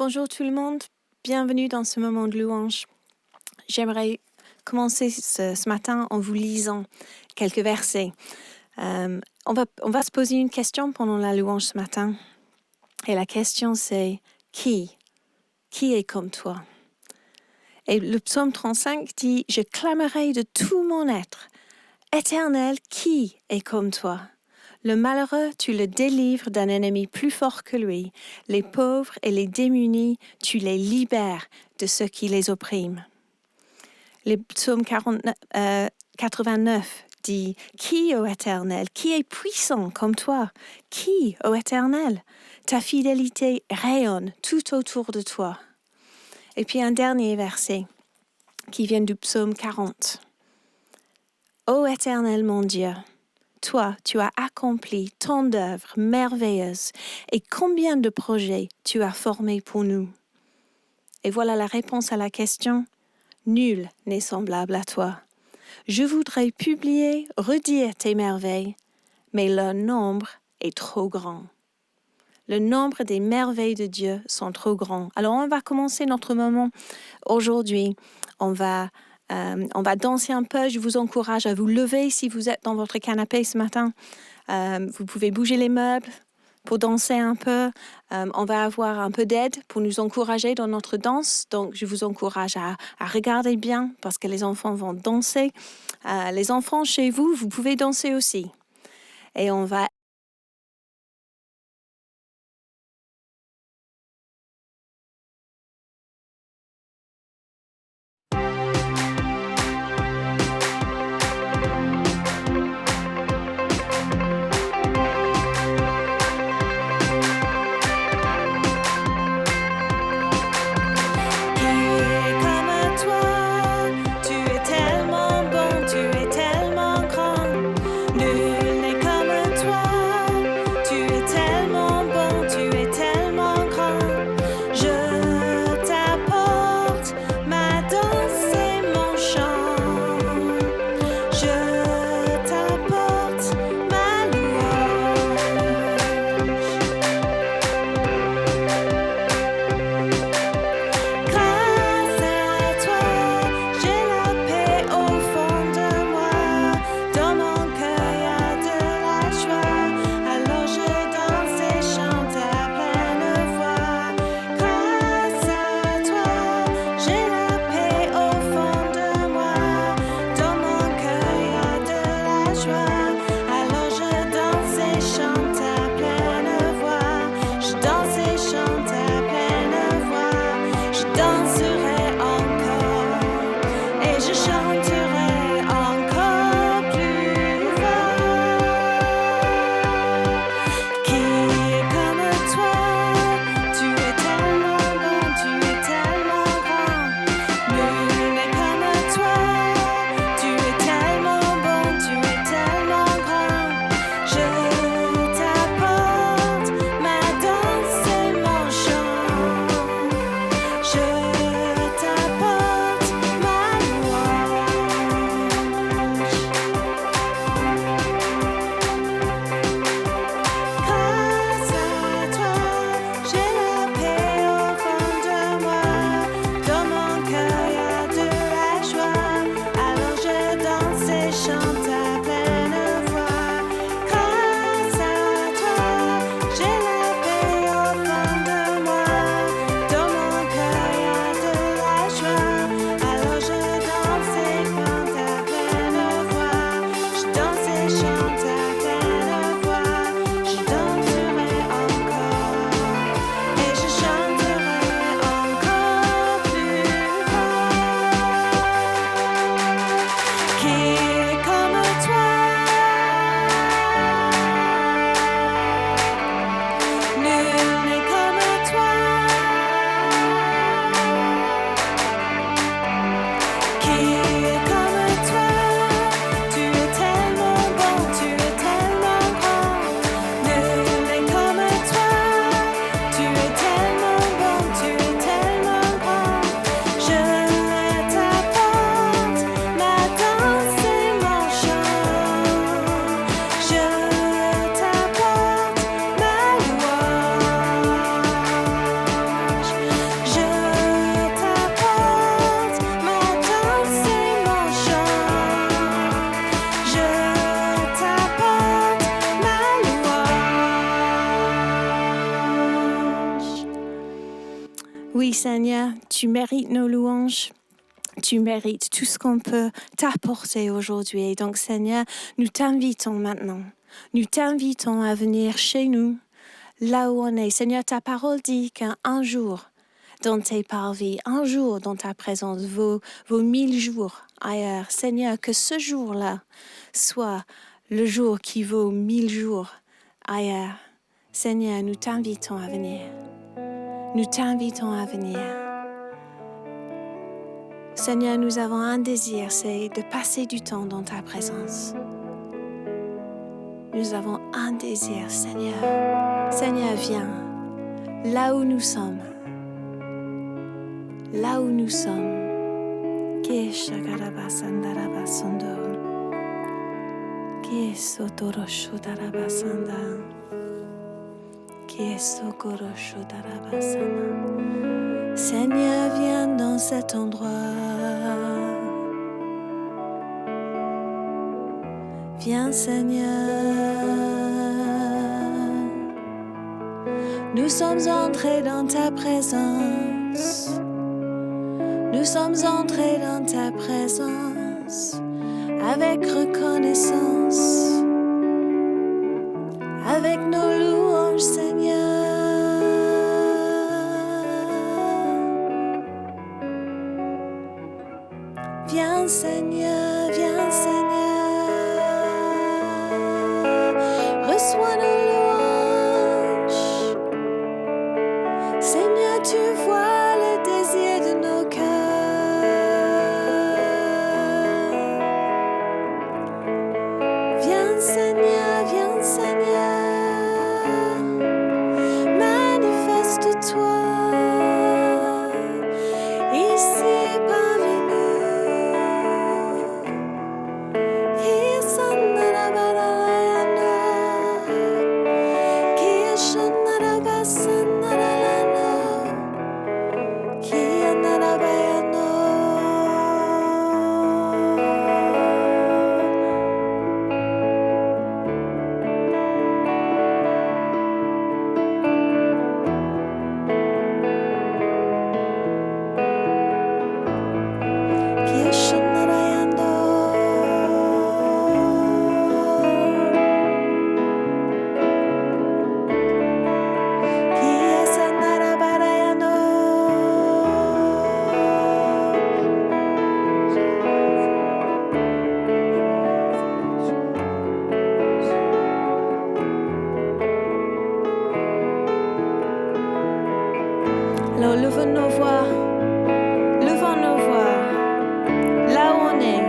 Bonjour tout le monde, bienvenue dans ce moment de louange. J'aimerais commencer ce matin en vous lisant quelques versets. On va se poser une question pendant la louange ce matin. Et la question c'est qui? Qui est comme toi? Et le psaume 35 dit « Je clamerai de tout mon être. Éternel, qui est comme toi? Le malheureux, tu le délivres d'un ennemi plus fort que lui. Les pauvres et les démunis, tu les libères de ceux qui les oppriment. » Le psaume 89 dit « Qui, ô Éternel, qui est puissant comme toi? Qui, ô Éternel? Ta fidélité rayonne tout autour de toi. » Et puis un dernier verset qui vient du psaume 40. « Ô Éternel mon Dieu, toi, tu as accompli tant d'œuvres merveilleuses et combien de projets tu as formés pour nous. » Et voilà la réponse à la question. Nul n'est semblable à toi. Je voudrais publier, redire tes merveilles, mais leur nombre est trop grand. Le nombre des merveilles de Dieu sont trop grands. Alors, on va commencer notre moment aujourd'hui. On va danser un peu. Je vous encourage à vous lever si vous êtes dans votre canapé ce matin. Vous pouvez bouger les meubles pour danser un peu. On va avoir un peu d'aide pour nous encourager dans notre danse. Donc, je vous encourage à regarder bien parce que les enfants vont danser. Les enfants chez vous, vous pouvez danser aussi. Et on va Oui, Seigneur, tu mérites nos louanges. Tu mérites tout ce qu'on peut t'apporter aujourd'hui. Et donc, Seigneur, nous t'invitons maintenant. Nous t'invitons à venir chez nous, là où on est. Seigneur, ta parole dit qu'un jour dans tes parvis, un jour dans ta présence vaut 1000 jours ailleurs. Seigneur, que ce jour-là soit le jour qui vaut 1000 jours ailleurs. Seigneur, nous t'invitons à venir. Nous t'invitons à venir. Seigneur, nous avons un désir, c'est de passer du temps dans ta présence. Nous avons un désir, Seigneur. Seigneur, viens là où nous sommes. Là où nous sommes. Seigneur, viens dans cet endroit. Viens, Seigneur. Nous sommes entrés dans ta présence. Nous sommes entrés dans ta présence avec reconnaissance, avec nos louanges, Seigneur. Viens, Seigneur, viens, Seigneur. Reçois nos louanges. Seigneur, tu vois le désir de nos cœurs. Viens, Seigneur, viens, Seigneur. Manifeste-toi ici parmi nous. Alors levons nos voix, là où on est.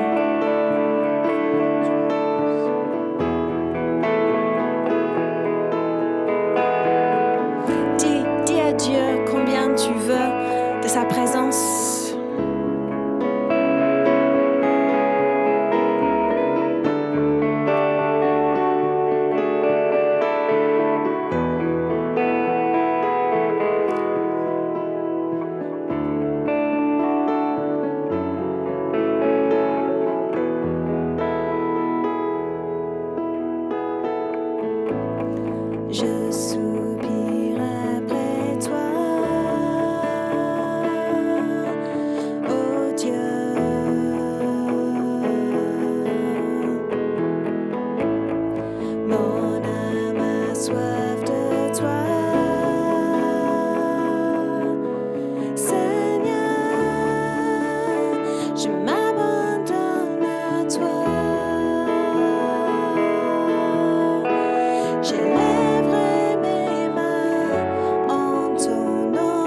Dis à Dieu combien tu veux de sa présence. Je soupire après toi, oh Dieu. Mon âme a soif de toi, Seigneur, je m'abandonne à toi. J'élèverai mes mains en ton nom.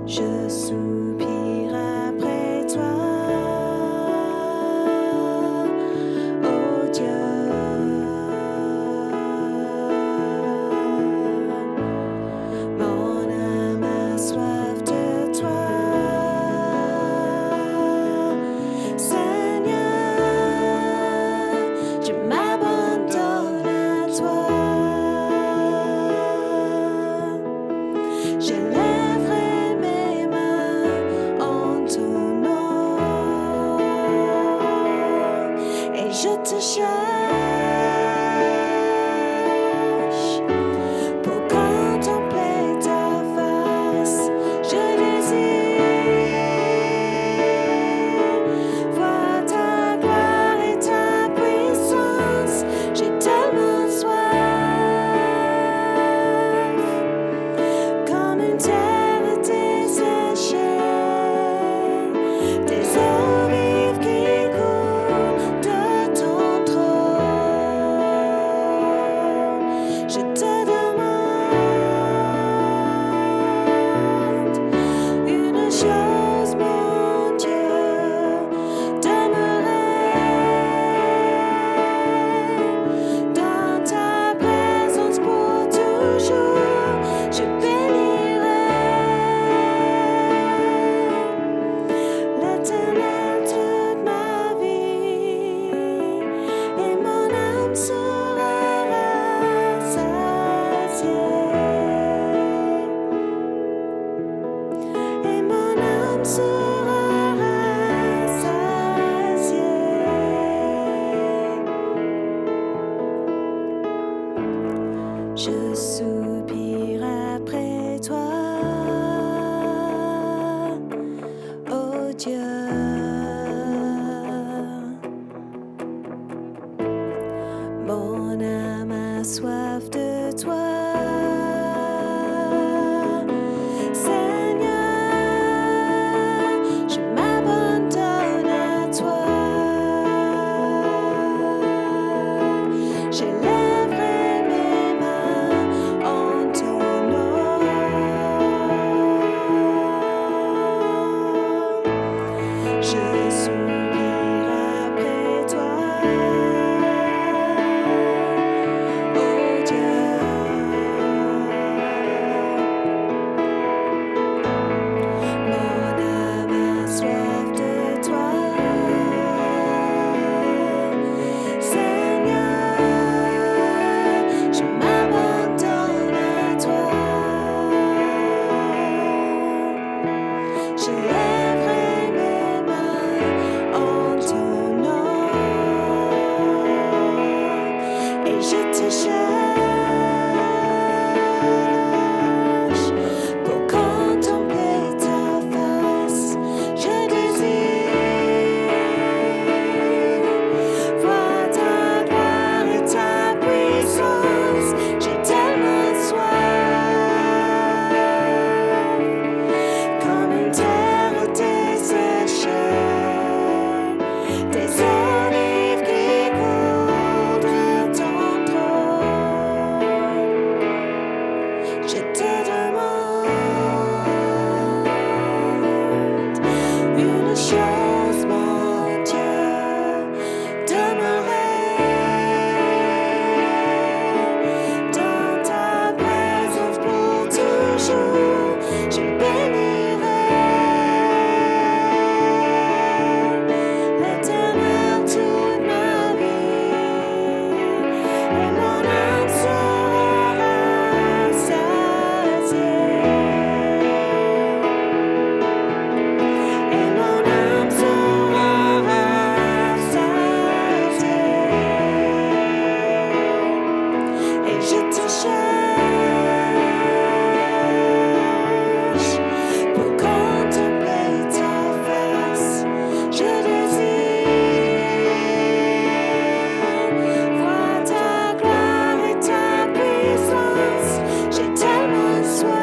Je soupire après toi, oh Dieu. Mon âme a soif de toi, je m'abandonne à toi. J'élèverai mes mains sera rassasié. Je soupire après toi, ô Dieu. Mon âme a soif de toi, Seigneur, je m'abandonne à toi. J'élèverai mes mains en ton nom. Je soupire après toi, ô Dieu. Mon âme a soif de toi, Seigneur, je m'abandonne à toi. Je lèverai mes mains en ton nom et je te cherche pour contempler ta face. Je désire voir ta gloire et ta puissance. J'ai tellement soif, comme une terre desséchée, des olives qui coulent de ton trône. Je te demande une chose, mon Dieu, demeurer dans ta présence pour toujours. Je bénirai l'Éternel toute ma vie, et mon âme sera rassasiée. Et mon âme sera rassasiée. Et je te cherche pour contempler ta face. Je désire voir ta gloire et ta puissance. J'ai tellement soif,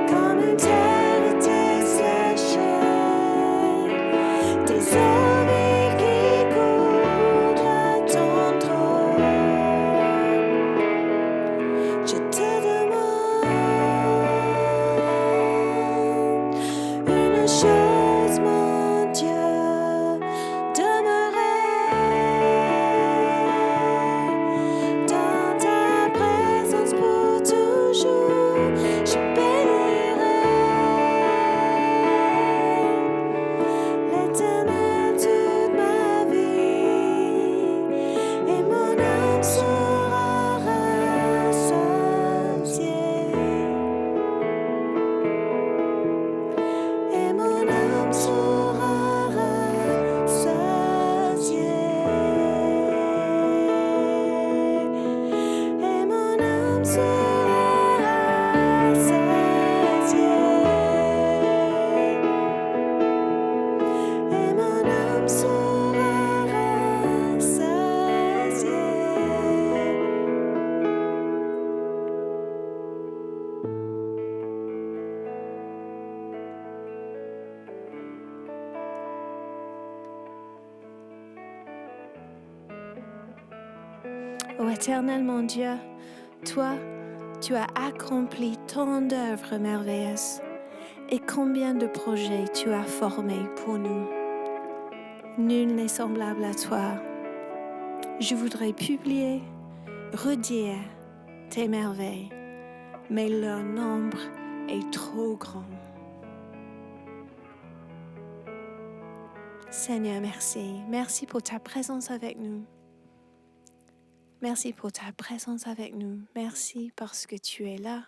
comme une terre desséchée, des olives qui coulent de ton trône. Je te demande une chose, mon Dieu, demeurer dans ta présence pour toujours. Je bénirai l'Éternel toute ma vie, et mon âme sera rassasiée. Et mon âme sera rassasiée. Et mon âme sera rassasiée. Et mon âme sera rassasiée. Ô Éternel mon Dieu, toi, tu as accompli tant d'œuvres merveilleuses, et combien de projets tu as formés pour nous. Nul n'est semblable à toi. Je voudrais publier, redire tes merveilles, mais leur nombre est trop grand. Seigneur, merci. Merci pour ta présence avec nous. Merci pour ta présence avec nous. Merci parce que tu es là.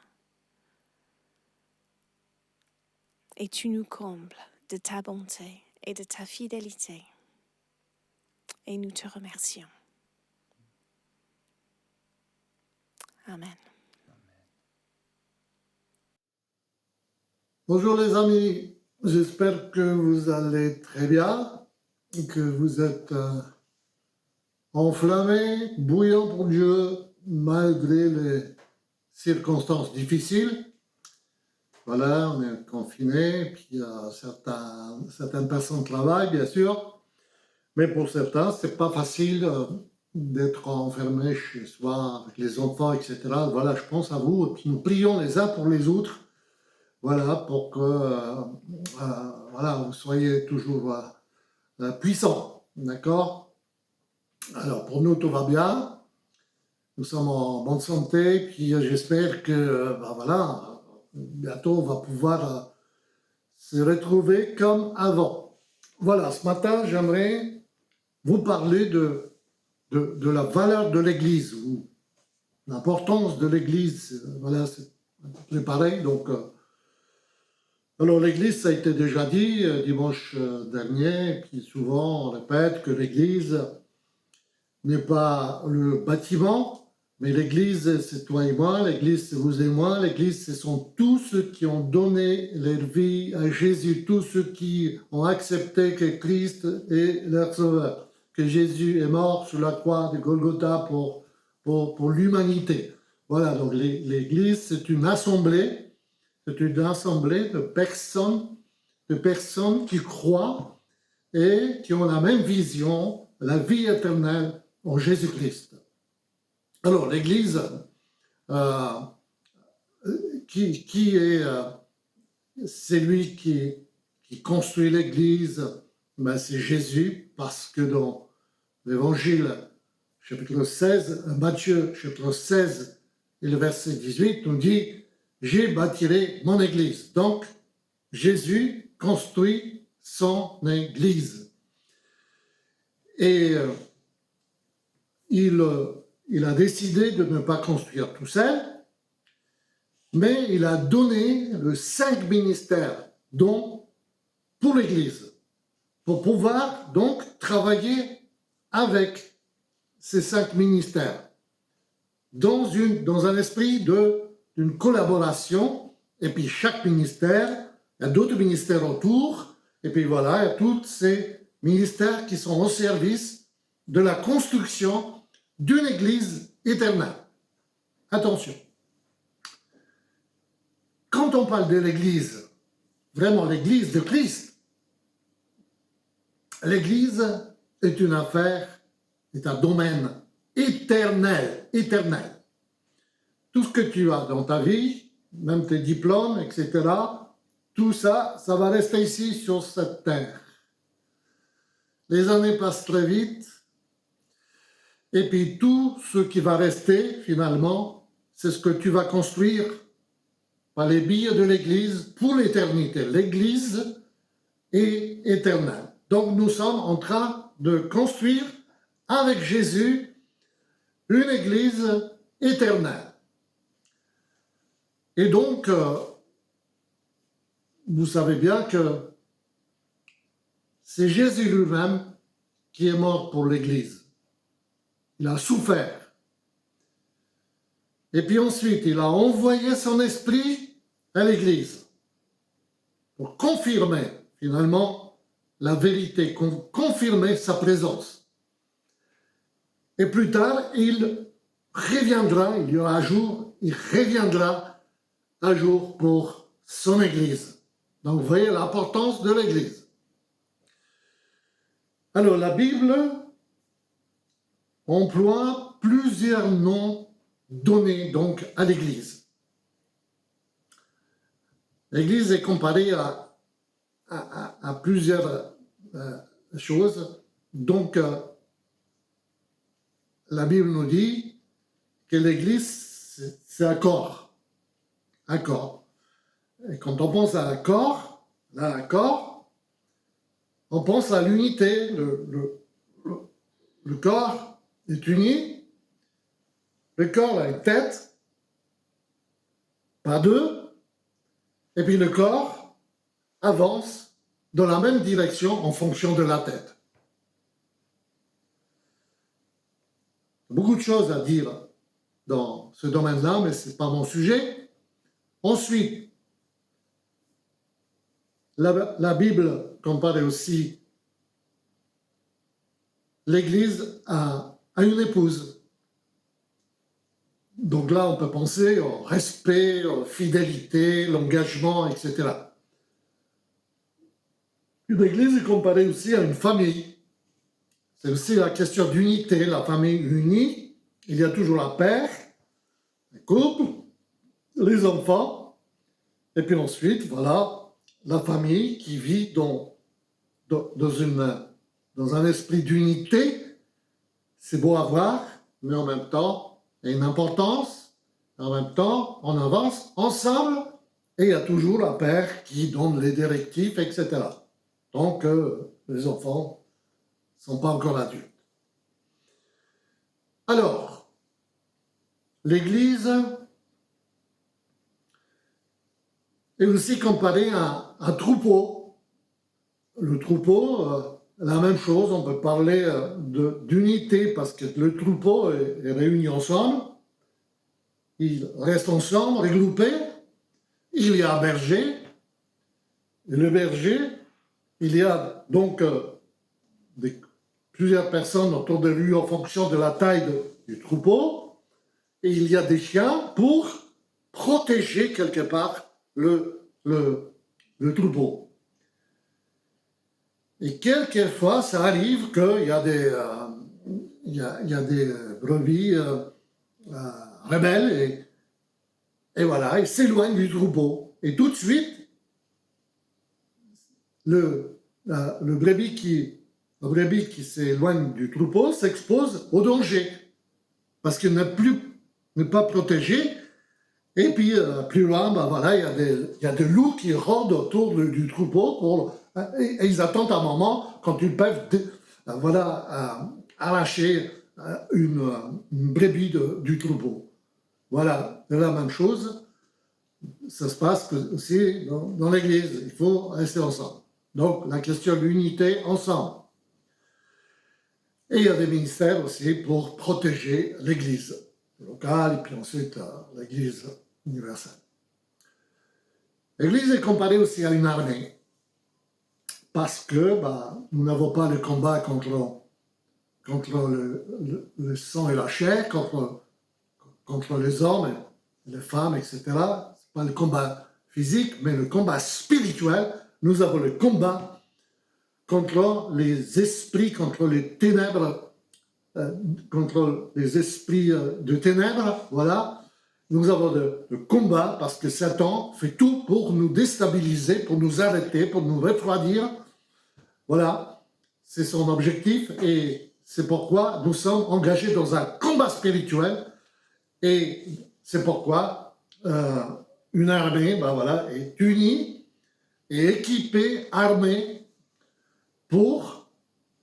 et tu nous combles de ta bonté et de ta fidélité. Et nous te remercions. Amen. Bonjour les amis, j'espère que vous allez très bien, que vous êtes enflammés, bouillants pour Dieu, malgré les circonstances difficiles. Voilà, on est confinés, puis certaines personnes travaillent, bien sûr, mais pour certains, c'est pas facile d'être enfermé chez soi avec les enfants, etc. Voilà, je pense à vous, et puis nous prions les uns pour les autres. Voilà, pour que voilà, vous soyez toujours puissants, d'accord? Alors, pour nous, tout va bien. Nous sommes en bonne santé, puis j'espère que, voilà, bientôt, on va pouvoir se retrouver comme avant. Voilà, ce matin, j'aimerais vous parler de la valeur de l'Église, ou l'importance de l'Église. Voilà, c'est pareil, donc... Alors l'Église, ça a été déjà dit dimanche dernier, et puis souvent on répète que l'Église n'est pas le bâtiment, mais l'Église c'est toi et moi, l'Église c'est vous et moi, l'Église ce sont tous ceux qui ont donné leur vie à Jésus, tous ceux qui ont accepté que Christ est leur sauveur, que Jésus est mort sur la croix de Golgotha pour l'humanité. Voilà, donc l'Église c'est une assemblée de personnes qui croient et qui ont la même vision, la vie éternelle en Jésus-Christ. Alors, l'Église, qui est celui qui construit l'Église? Ben, c'est Jésus, parce que dans l'Évangile, chapitre 16, Matthieu, chapitre 16, et le verset 18, nous dit « J'ai bâtirai mon Église ». Donc, Jésus construit son Église. Et il a décidé de ne pas construire tout seul, mais il a donné les 5 ministères, dont pour l'Église, pour pouvoir donc travailler avec ces 5 ministères, dans un esprit d'une collaboration, et puis chaque ministère, il y a d'autres ministères autour, et puis voilà, il y a tous ces ministères qui sont au service de la construction d'une Église éternelle. Attention, quand on parle de l'Église, vraiment l'Église de Christ, l'Église est une affaire, est un domaine éternel. Tout ce que tu as dans ta vie, même tes diplômes, etc., tout ça, ça va rester ici sur cette terre. Les années passent très vite, et puis tout ce qui va rester, finalement, c'est ce que tu vas construire par les billets de l'Église pour l'éternité. L'Église est éternelle. Donc nous sommes en train de construire avec Jésus une Église éternelle. Et donc, vous savez bien que c'est Jésus lui-même qui est mort pour l'Église. Il a souffert. Et puis ensuite, il a envoyé son esprit à l'Église pour confirmer finalement la vérité, confirmer sa présence. Et plus tard, il reviendra, il y aura un jour, il reviendra un jour pour son Église. Donc vous voyez l'importance de l'Église. Alors la Bible emploie plusieurs noms donnés donc à l'Église. L'Église est comparée à plusieurs choses. Donc la Bible nous dit que l'Église, c'est un corps. Un corps. Et quand on pense à un corps, on pense à l'unité. Le corps est uni. Le corps a une tête, pas deux. Et puis le corps avance dans la même direction en fonction de la tête. Beaucoup de choses à dire dans ce domaine-là, mais ce n'est pas mon sujet. Ensuite, la Bible compare aussi l'Église à une épouse. Donc là, on peut penser au respect, aux fidélité, l'engagement, etc. Une Église est comparée aussi à une famille. C'est aussi la question d'unité, la famille unie. Il y a toujours la père, le couple, les enfants, et puis ensuite, voilà, la famille qui vit dans un esprit d'unité. C'est beau à voir, mais en même temps, il y a une importance. En même temps, on avance ensemble, et il y a toujours la père qui donne les directives, etc. Donc, les enfants ne sont pas encore adultes. Alors, l'Église est aussi comparée à un troupeau. Le troupeau, la même chose, on peut parler d'unité parce que le troupeau est réuni ensemble, il reste ensemble, regroupé, il y a un berger, et le berger, il y a donc plusieurs personnes autour de lui en fonction de la taille du troupeau, et il y a des chiens pour protéger quelque part le troupeau. Et quelquefois, ça arrive qu'il y a des brebis rebelles et voilà, ils s'éloignent du troupeau. Et tout de suite, le brebis qui s'éloigne du troupeau s'expose au danger parce qu'il n'est pas protégé. Et puis, plus loin, ben voilà, il y a des loups qui rôdent autour du troupeau et ils attendent un moment quand ils peuvent arracher une brebis du troupeau. Voilà, c'est la même chose. Ça se passe aussi dans l'Église. Il faut rester ensemble. Donc, la question de l'unité ensemble. Et il y a des ministères aussi pour protéger l'Église locale et puis ensuite l'Église universelle. L'Église est comparée aussi à une armée parce que nous n'avons pas le combat contre le sang et la chair, contre les hommes, les femmes, etc. Ce n'est pas le combat physique, mais le combat spirituel. Nous avons le combat contre les esprits, contre les ténèbres, contre les esprits de ténèbres, voilà. Nous avons le combat parce que Satan fait tout pour nous déstabiliser, pour nous arrêter, pour nous refroidir. Voilà, c'est son objectif et c'est pourquoi nous sommes engagés dans un combat spirituel et c'est pourquoi une armée est unie et équipée, armée pour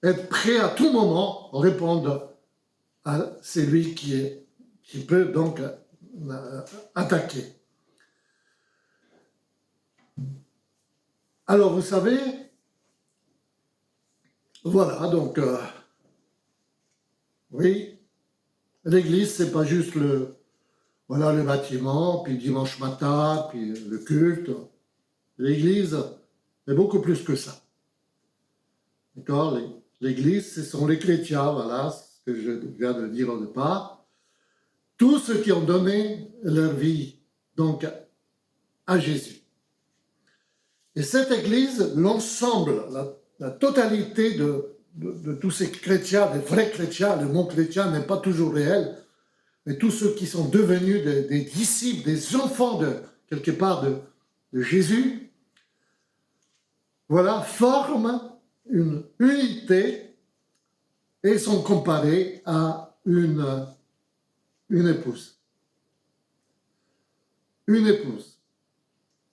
être prêt à tout moment à répondre à celui qui peut donc attaquer. Alors vous savez, voilà, donc oui, l'église c'est pas juste le bâtiment, puis dimanche matin, puis le culte. L'église est beaucoup plus que ça. D'accord? L'église, ce sont les chrétiens, voilà ce que je viens de dire au départ. Tous ceux qui ont donné leur vie donc à Jésus. Et cette Église, l'ensemble, la totalité de tous ces chrétiens, des vrais chrétiens, le mot chrétien n'est pas toujours réel, mais tous ceux qui sont devenus des disciples, des enfants quelque part de Jésus, voilà, forment une unité et sont comparés à une épouse. Une épouse.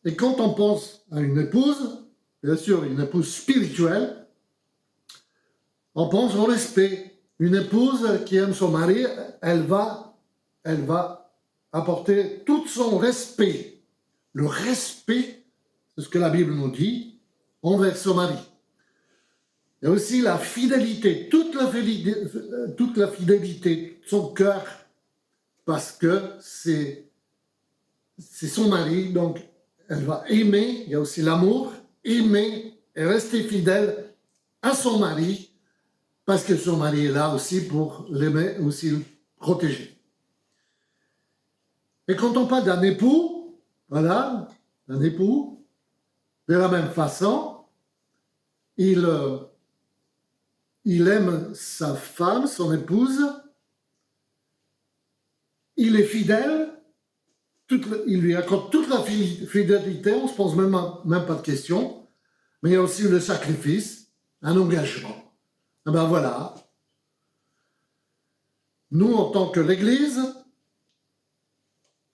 Et quand on pense à une épouse, bien sûr une épouse spirituelle, on pense au respect. Une épouse qui aime son mari, elle va apporter tout son respect. Le respect, c'est ce que la Bible nous dit, envers son mari. Il y a aussi la fidélité, toute la fidélité de son cœur, parce que c'est son mari, donc elle va aimer, il y a aussi l'amour, aimer et rester fidèle à son mari, parce que son mari est là aussi pour l'aimer, aussi le protéger. Et quand on parle d'un époux, voilà, d'un époux, de la même façon, il aime sa femme, son épouse, il est fidèle, il lui accorde toute la fidélité, on ne se pose même pas de questions, mais il y a aussi le sacrifice, un engagement. Et ben voilà, nous en tant que l'Église,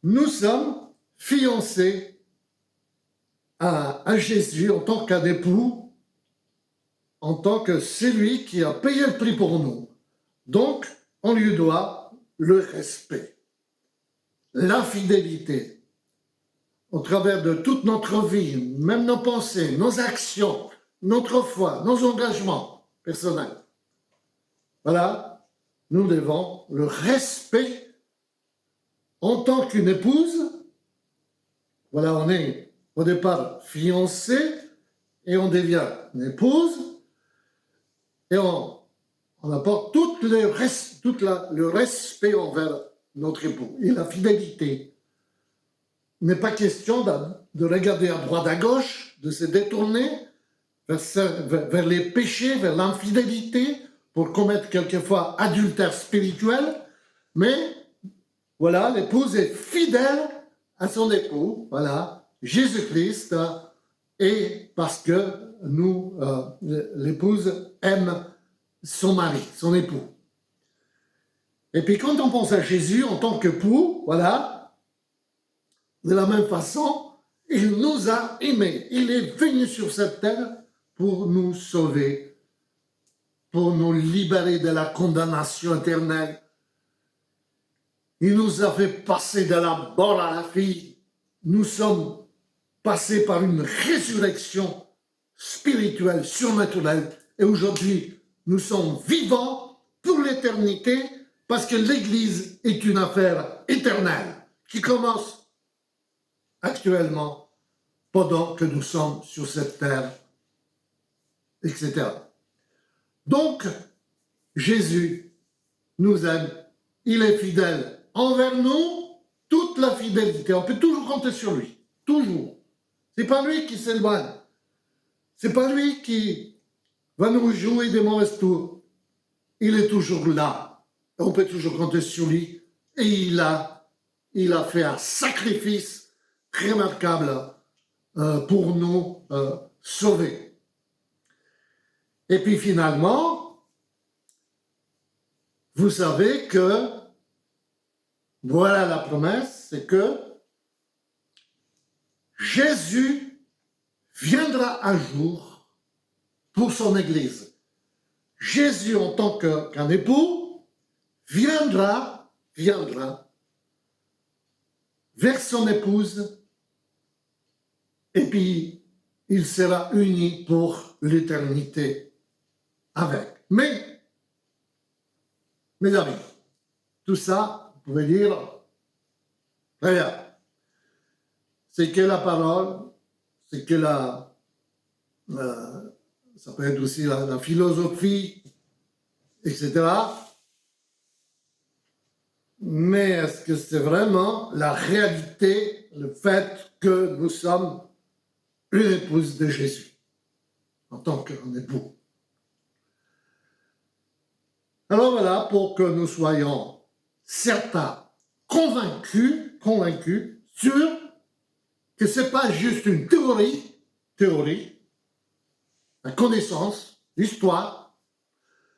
nous sommes fiancés à Jésus en tant qu'un époux, en tant que celui qui a payé le prix pour nous. Donc, on lui doit le respect, la fidélité, au travers de toute notre vie, même nos pensées, nos actions, notre foi, nos engagements personnels. Voilà, nous devons le respect en tant qu'une épouse. Voilà, on est au départ fiancé et on devient une épouse et on apporte tout le respect envers notre époux et la fidélité. Il n'est pas question de regarder à droite à gauche, de se détourner vers les péchés, vers l'infidélité, pour commettre quelquefois adultère spirituel, mais voilà, l'épouse est fidèle à son époux, voilà, Jésus-Christ, et parce que l'épouse aime son mari, son époux. Et puis quand on pense à Jésus en tant qu'époux, voilà, de la même façon, il nous a aimés. Il est venu sur cette terre pour nous sauver, pour nous libérer de la condamnation éternelle. Il nous a fait passer de la mort à la vie. Nous sommes passés par une résurrection spirituelle, surnaturelle. Et aujourd'hui, nous sommes vivants pour l'éternité parce que l'Église est une affaire éternelle qui commence actuellement pendant que nous sommes sur cette terre, etc. Donc, Jésus nous aime, il est fidèle envers nous, toute la fidélité. On peut toujours compter sur lui, toujours. C'est pas lui qui s'éloigne, c'est pas lui qui va nous jouer des mauvaises tours. Il est toujours là, on peut toujours compter sur lui, et il a fait un sacrifice remarquable pour nous sauver. Et puis finalement, vous savez que, voilà la promesse, c'est que Jésus viendra un jour pour son Église. Jésus, en tant qu'un époux, viendra vers son épouse et puis il sera uni pour l'éternité avec. Mais, mes amis, tout ça, vous pouvez dire, très bien, c'est que la parole, c'est que ça peut être aussi la philosophie, etc. Mais est-ce que c'est vraiment la réalité, le fait que nous sommes une épouse de Jésus, en tant qu'un époux? Alors voilà, pour que nous soyons certains, convaincus, sûrs que ce n'est pas juste une théorie, la connaissance, l'histoire,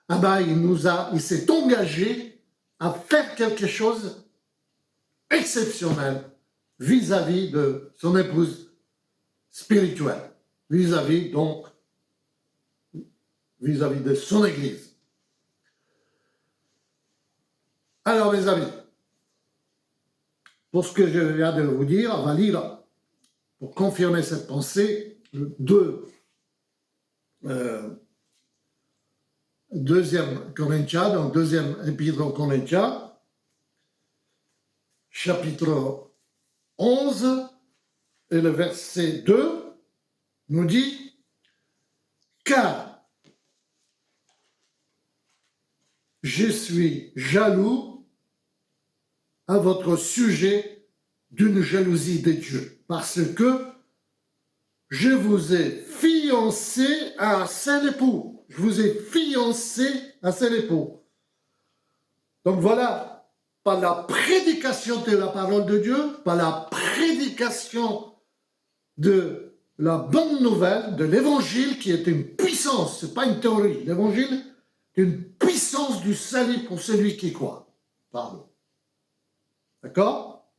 ah ben il s'est engagé à faire quelque chose exceptionnel vis-à-vis de son épouse spirituelle, vis-à-vis de son Église. Alors, mes amis, pour ce que je viens de vous dire, on va lire, pour confirmer cette pensée, 2 Deuxième Corinthiens, donc deuxième épître aux Corinthiens, chapitre 11, et le verset 2 nous dit « Car je suis jaloux à votre sujet d'une jalousie de Dieu, parce que je vous ai fiancé à un seul époux. Je vous ai fiancé à un seul époux. » Donc voilà, par la prédication de la parole de Dieu, par la prédication de la bonne nouvelle, de l'évangile qui est une puissance, ce n'est pas une théorie. L'évangile est une puissance du salut pour celui qui croit. Pardon. D'accord?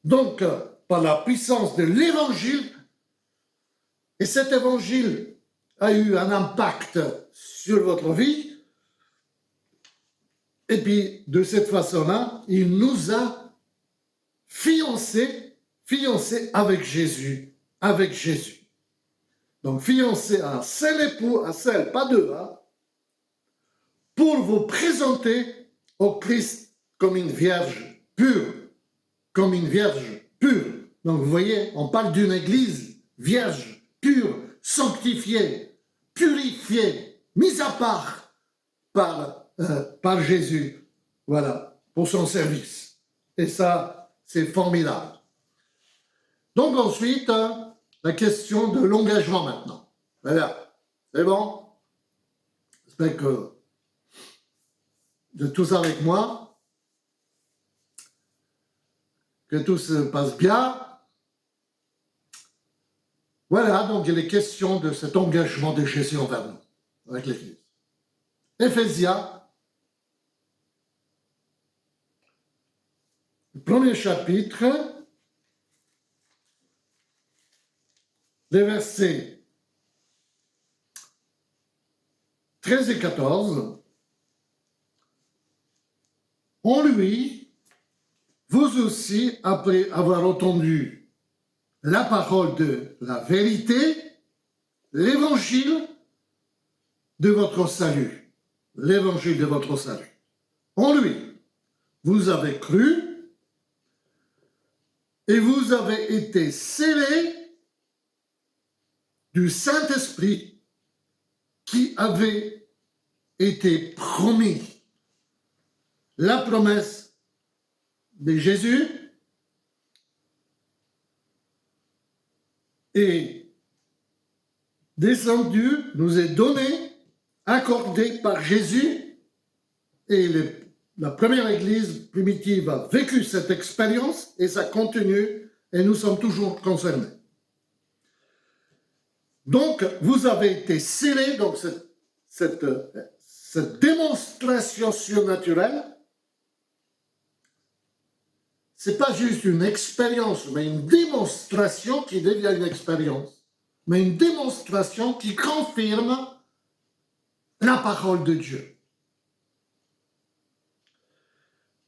Donc, par la puissance de l'évangile, et cet évangile a eu un impact sur votre vie, et puis de cette façon-là, il nous a fiancés avec Jésus, avec Jésus. Donc fiancés à un seul époux, à seul, pas deux, hein, pour vous présenter au Christ comme une vierge pure, comme une vierge pure. Donc vous voyez, on parle d'une église vierge, pure, sanctifiée, purifiée, mise à part par Jésus, voilà, pour son service. Et ça, c'est formidable. Donc ensuite, la question de l'engagement maintenant. Voilà, c'est bon? J'espère que vous êtes tous avec moi, que tout se passe bien. Voilà, donc il est question de cet engagement de Jésus envers nous, avec l'Église. Éphésiens, le premier chapitre, les versets 13 et 14. En lui, vous aussi, après avoir entendu la parole de la vérité, l'évangile de votre salut. L'évangile de votre salut. En lui, vous avez cru et vous avez été scellés du Saint-Esprit qui avait été promis. La promesse de Jésus est descendue, nous est donnée, accordée par Jésus, et la première église primitive a vécu cette expérience et ça continue et nous sommes toujours concernés. Donc, vous avez été scellés, donc cette démonstration surnaturelle, ce n'est pas juste une expérience, mais une démonstration qui devient une expérience, mais une démonstration qui confirme la parole de Dieu.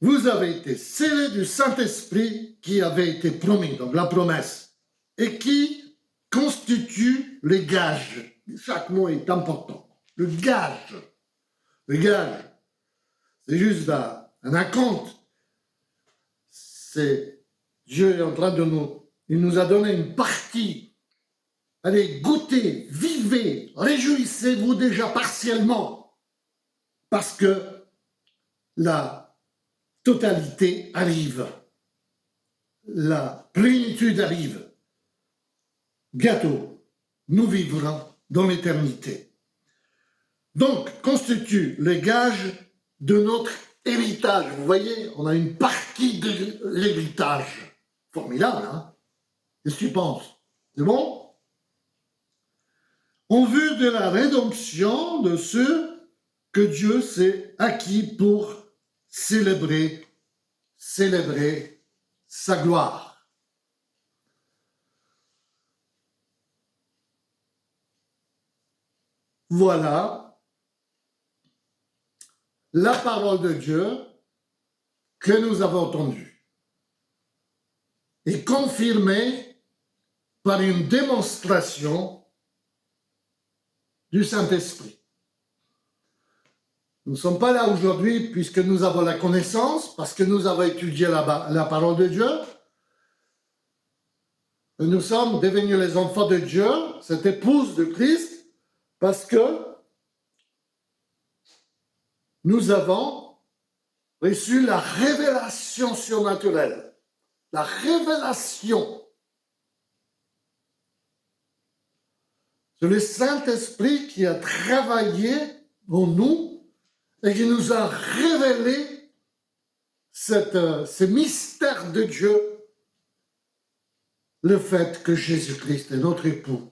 Vous avez été scellés du Saint-Esprit qui avait été promis, donc la promesse, et qui constitue les gages. Chaque mot est important. Le gage. Le gage, c'est juste un acompte. C'est Dieu est en train de il nous a donné une partie. Allez, goûtez, vivez, réjouissez-vous déjà partiellement, parce que la totalité arrive, la plénitude arrive. Bientôt, nous vivrons dans l'éternité. Donc, constitue les gages de notre héritage. Vous voyez, on a une partie de l'héritage. Formidable, hein? Qu'est-ce que tu penses? C'est bon? En vue de la rédemption de ceux que Dieu s'est acquis pour célébrer sa gloire. Voilà la parole de Dieu que nous avons entendue et confirmée par une démonstration du Saint-Esprit. Nous ne sommes pas là aujourd'hui puisque nous avons la connaissance, parce que nous avons étudié la parole de Dieu. Et nous sommes devenus les enfants de Dieu, cette épouse de Christ, parce que nous avons reçu la révélation surnaturelle. La révélation. C'est le Saint-Esprit qui a travaillé en nous et qui nous a révélé ce mystère de Dieu, le fait que Jésus-Christ est notre époux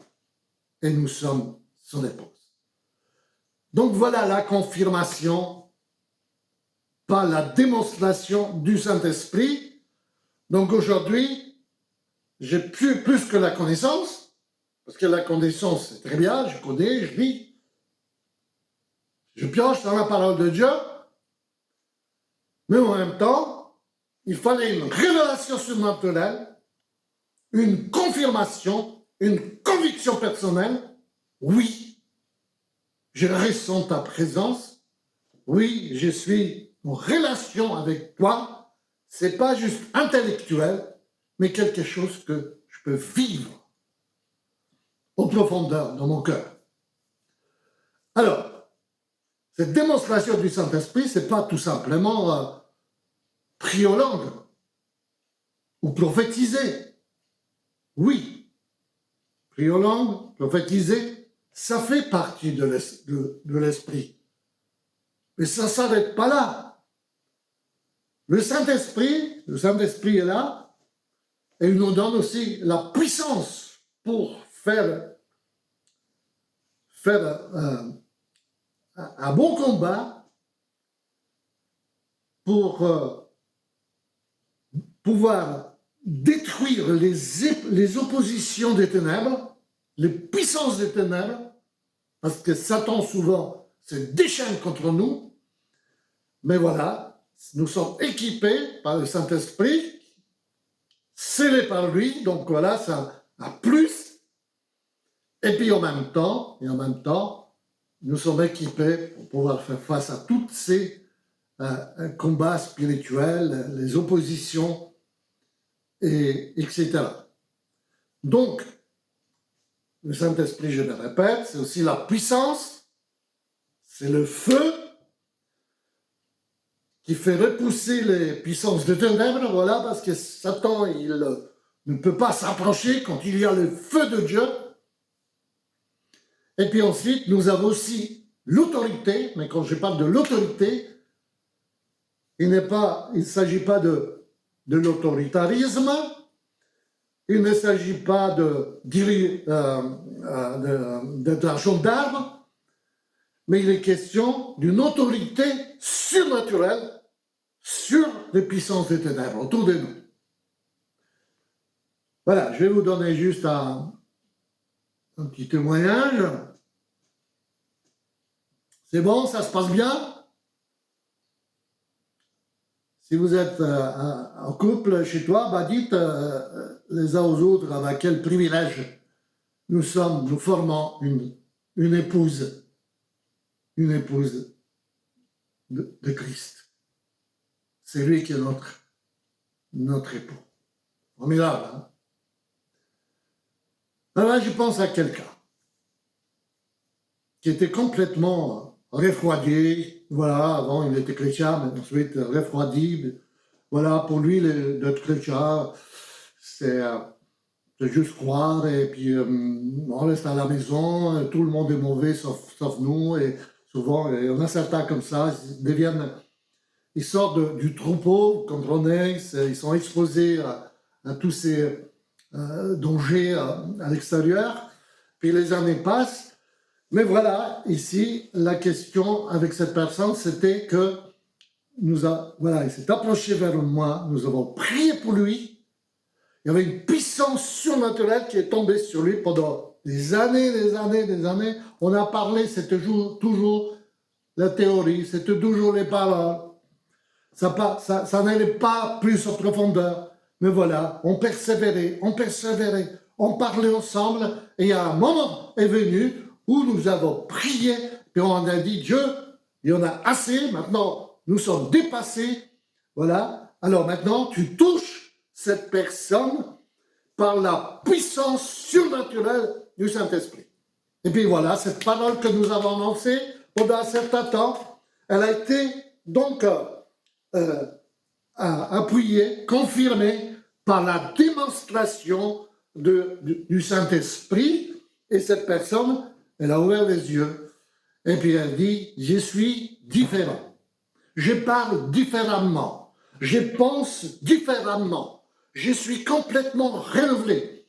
et nous sommes son épouse. Donc voilà la confirmation, pas la démonstration du Saint-Esprit. Donc aujourd'hui, j'ai plus que la connaissance, parce que la connaissance c'est très bien, je connais, je lis, je pioche dans la parole de Dieu, mais en même temps, il fallait une révélation surnaturelle, une confirmation, une conviction personnelle. Oui, je ressens ta présence. Oui, je suis en relation avec toi. C'est pas juste intellectuel, mais quelque chose que je peux vivre en profondeur dans mon cœur. Alors, cette démonstration du Saint-Esprit, c'est pas tout simplement prier aux langues ou prophétiser. Oui, prier aux langues, prophétiser, ça fait partie de l'esprit. Mais ça ne s'arrête pas là. Le Saint-Esprit est là et il nous donne aussi la puissance pour faire un bon combat, pour pouvoir détruire les oppositions des ténèbres, les puissances des ténèbres, parce que Satan souvent se déchaîne contre nous. Mais voilà, nous sommes équipés par le Saint-Esprit, scellés par lui, donc voilà, ça a plus. Et puis en même temps, nous sommes équipés pour pouvoir faire face à tous ces combats spirituels, les oppositions, etc. Donc, le Saint-Esprit, je le répète, c'est aussi la puissance, c'est le feu qui fait repousser les puissances de ténèbres, voilà, parce que Satan, il ne peut pas s'approcher quand il y a le feu de Dieu. Et puis ensuite, nous avons aussi l'autorité, mais quand je parle de l'autorité, il ne s'agit pas de l'autoritarisme, il ne s'agit pas d'être un gendarme, mais il est question d'une autorité surnaturelle sur les puissances des ténèbres autour de nous. Voilà, je vais vous donner juste un petit témoignage. C'est bon, ça se passe bien? Si vous êtes en couple chez toi, bah dites les uns aux autres avec quel privilège nous formons une épouse de Christ. C'est lui qui est notre époux. Formidable, hein? Alors là, je pense à quelqu'un qui était complètement refroidi. Voilà, avant il était chrétien, mais ensuite refroidi. Voilà, pour lui, d'être chrétien, c'est juste croire, et puis on reste à la maison, tout le monde est mauvais sauf nous, et souvent, il y en a certains comme ça, ils sortent du troupeau, vous comprenez, ils sont exposés à tous ces dangers à l'extérieur, puis les années passent. Mais voilà, ici, la question avec cette personne, c'était que il s'est approché vers moi, nous avons prié pour lui. Il y avait une puissance surnaturelle qui est tombée sur lui pendant des années. On a parlé, c'était toujours la théorie, c'était toujours les paroles. Ça n'allait pas plus en profondeur. Mais voilà, on persévérait, on parlait ensemble, et un moment est venu où nous avons prié, puis on a dit, Dieu, il y en a assez, maintenant nous sommes dépassés, voilà. Alors maintenant, tu touches cette personne par la puissance surnaturelle du Saint-Esprit. Et puis voilà, cette parole que nous avons annoncée pendant un certain temps, elle a été donc appuyée, confirmée par la démonstration du Saint-Esprit. Et cette personne, elle a ouvert les yeux. Et puis elle dit, je suis différent. Je parle différemment. Je pense différemment. Je suis complètement renouvelé.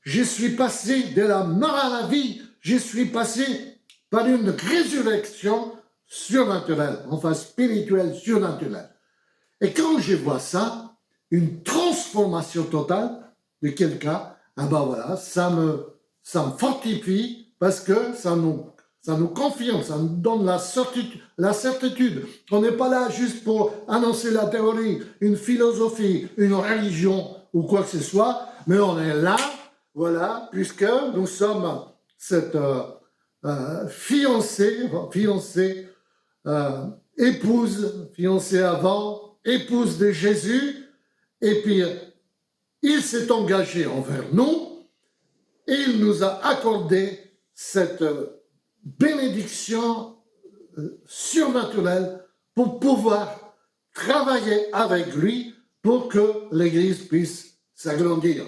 Je suis passé de la mort à la vie. Je suis passé par une résurrection surnaturelle, enfin spirituelle surnaturelle. Et quand je vois ça, une transformation totale de quelqu'un, ah ben voilà, ça me fortifie parce que ça nous confirme, ça nous donne la certitude. On n'est pas là juste pour annoncer la théorie, une philosophie, une religion ou quoi que ce soit, mais on est là, voilà, puisque nous sommes cette fiancée, épouse, fiancée avant, épouse de Jésus, et puis il s'est engagé envers nous, et il nous a accordé cette bénédiction surnaturelle pour pouvoir travailler avec lui pour que l'Église puisse s'agrandir.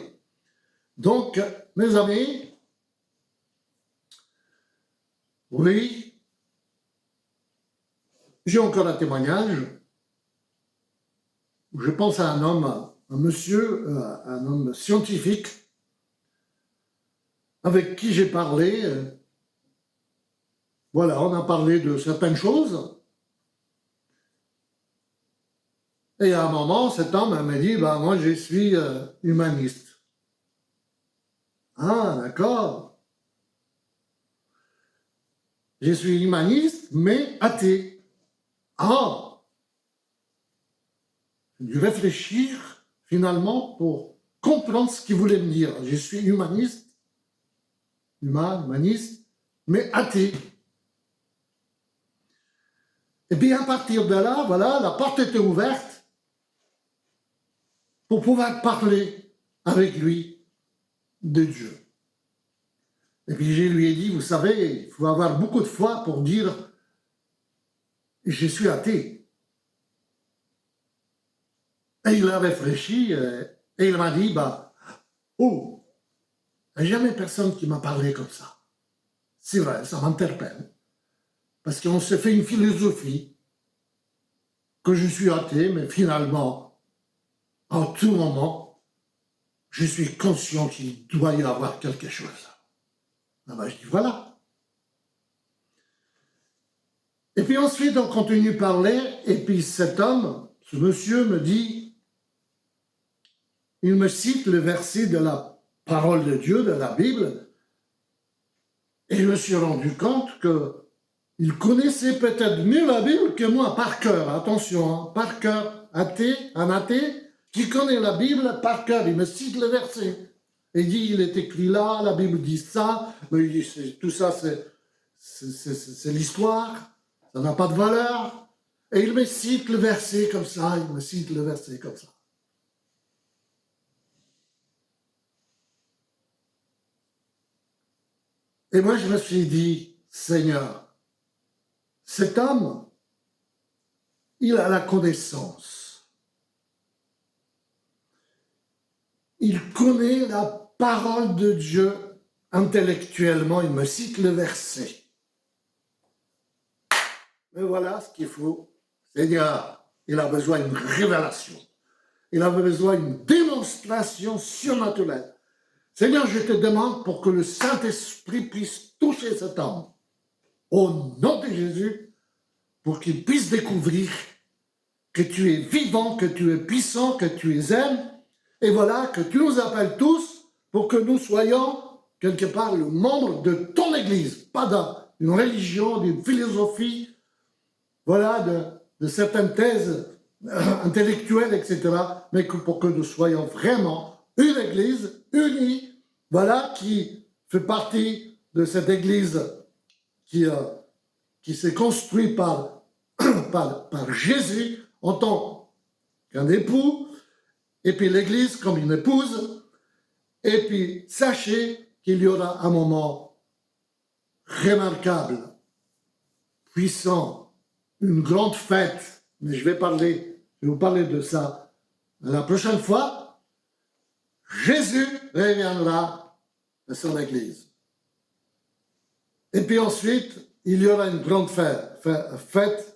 Donc, mes amis, oui, j'ai encore un témoignage. Je pense à un homme, un monsieur, un homme scientifique avec qui j'ai parlé. Voilà, on a parlé de certaines choses. Et à un moment, cet homme m'a dit, bah, moi je suis humaniste. Ah, d'accord. Je suis humaniste, mais athée. Ah, j'ai dû réfléchir finalement pour comprendre ce qu'il voulait me dire. Je suis humaniste, humaniste, mais athée. Et puis à partir de là, voilà, la porte était ouverte pour pouvoir parler avec lui de Dieu. Et puis je lui ai dit, vous savez, il faut avoir beaucoup de foi pour dire « je suis athée ». Et il a réfléchi et il m'a dit, bah, oh, il n'y a jamais personne qui m'a parlé comme ça. C'est vrai, ça m'interpelle. Parce qu'on se fait une philosophie que je suis athée, mais finalement, en tout moment, je suis conscient qu'il doit y avoir quelque chose. Ah ben, je dis voilà. Et puis ensuite, on continue de parler, et puis cet homme, ce monsieur me dit, il me cite le verset de la parole de Dieu, de la Bible, et je me suis rendu compte qu'il connaissait peut-être mieux la Bible que moi, par cœur, attention, hein, par cœur, un athée, qui connaît la Bible par cœur, il me cite le verset. Et il dit, il est écrit là, la Bible dit ça, mais il dit, tout ça c'est l'histoire, ça n'a pas de valeur. Et il me cite le verset comme ça, il me cite le verset comme ça. Et moi je me suis dit, Seigneur, cet homme, il a la connaissance. Il connaît la parole de Dieu intellectuellement, il me cite le verset. Mais voilà ce qu'il faut. Seigneur, il a besoin d'une révélation. Il a besoin d'une démonstration surnaturelle. Seigneur, je te demande pour que le Saint-Esprit puisse toucher cet homme. Au nom de Jésus, pour qu'il puisse découvrir que tu es vivant, que tu es puissant, que tu es aime. Et voilà, que tu nous appelles tous pour que nous soyons, quelque part, le membre de ton Église. Pas d'une religion, d'une philosophie, voilà, de certaines thèses intellectuelles, etc. Mais pour que nous soyons vraiment une Église unie, voilà, qui fait partie de cette Église qui s'est construit par Jésus en tant qu'un époux, et puis l'Église comme une épouse, et puis sachez qu'il y aura un moment remarquable, puissant, une grande fête, mais je vais vous parler de ça la prochaine fois. Jésus reviendra à son Église. Et puis ensuite, il y aura une grande fête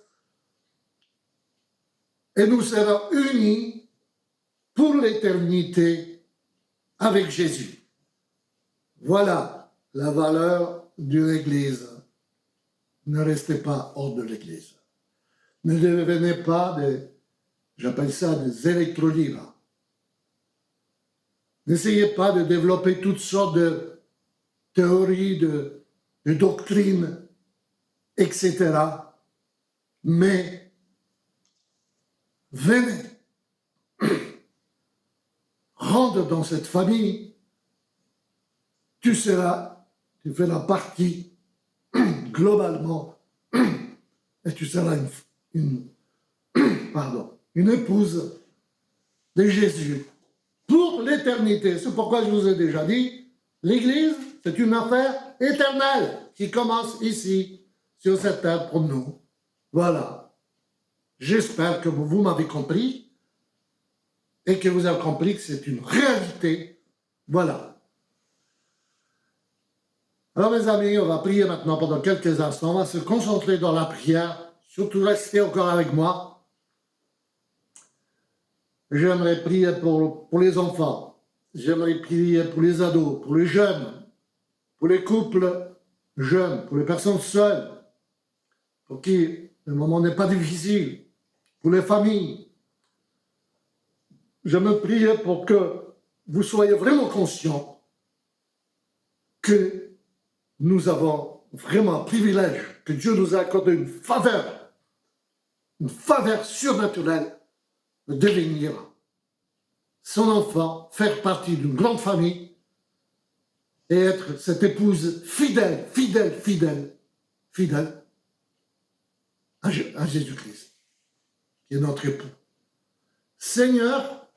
et nous serons unis pour l'éternité avec Jésus. Voilà la valeur d'une Église. Ne restez pas hors de l'Église. Ne devenez pas j'appelle ça des électrolibres. N'essayez pas de développer toutes sortes de théories, de doctrines, etc. Mais venez, rentre dans cette famille, tu feras partie globalement, et tu seras une épouse de Jésus pour l'éternité. C'est pourquoi je vous ai déjà dit, l'Église, c'est une affaire éternelle qui commence ici, sur cette terre pour nous. Voilà. J'espère que vous m'avez compris et que vous avez compris que c'est une réalité. Voilà. Alors mes amis, on va prier maintenant pendant quelques instants. On va se concentrer dans la prière. Surtout restez encore avec moi. J'aimerais prier pour les enfants. J'aimerais prier pour les ados, pour les jeunes, pour les couples jeunes, pour les personnes seules, pour qui le moment n'est pas difficile, pour les familles. J'aimerais prier pour que vous soyez vraiment conscients que nous avons vraiment un privilège, que Dieu nous a accordé une faveur surnaturelle de devenir son enfant, faire partie d'une grande famille et être cette épouse fidèle à Jésus-Christ, qui est notre époux. Seigneur,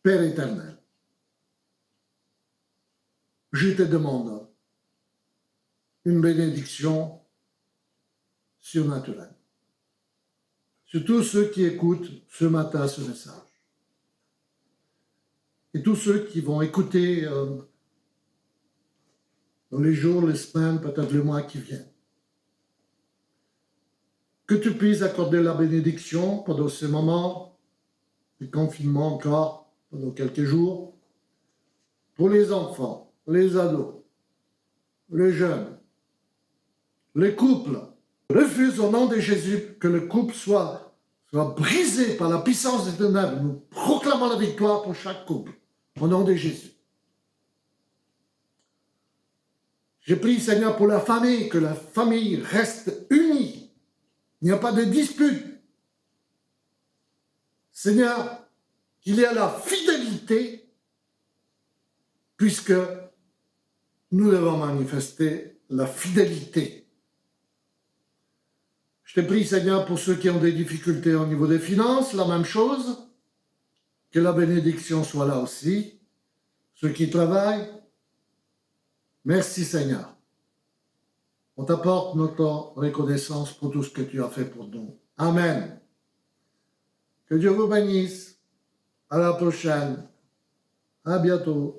Père éternel, je te demande une bénédiction surnaturelle sur tous ceux qui écoutent ce matin ce message et tous ceux qui vont écouter dans les jours, les semaines, peut-être les mois qui viennent. Que tu puisses accorder la bénédiction pendant ce moment de confinement encore, pendant quelques jours, pour les enfants, les ados, les jeunes, les couples. Refuse au nom de Jésus que le couple soit brisé par la puissance des ténèbres. Nous proclamons la victoire pour chaque couple, au nom de Jésus. Je prie, Seigneur, pour la famille, que la famille reste unie. Il n'y a pas de dispute. Seigneur, qu'il y ait la fidélité, puisque nous devons manifester la fidélité. Je te prie, Seigneur, pour ceux qui ont des difficultés au niveau des finances, la même chose, que la bénédiction soit là aussi. Ceux qui travaillent, merci, Seigneur. On t'apporte notre reconnaissance pour tout ce que tu as fait pour nous. Amen. Que Dieu vous bénisse. À la prochaine. À bientôt.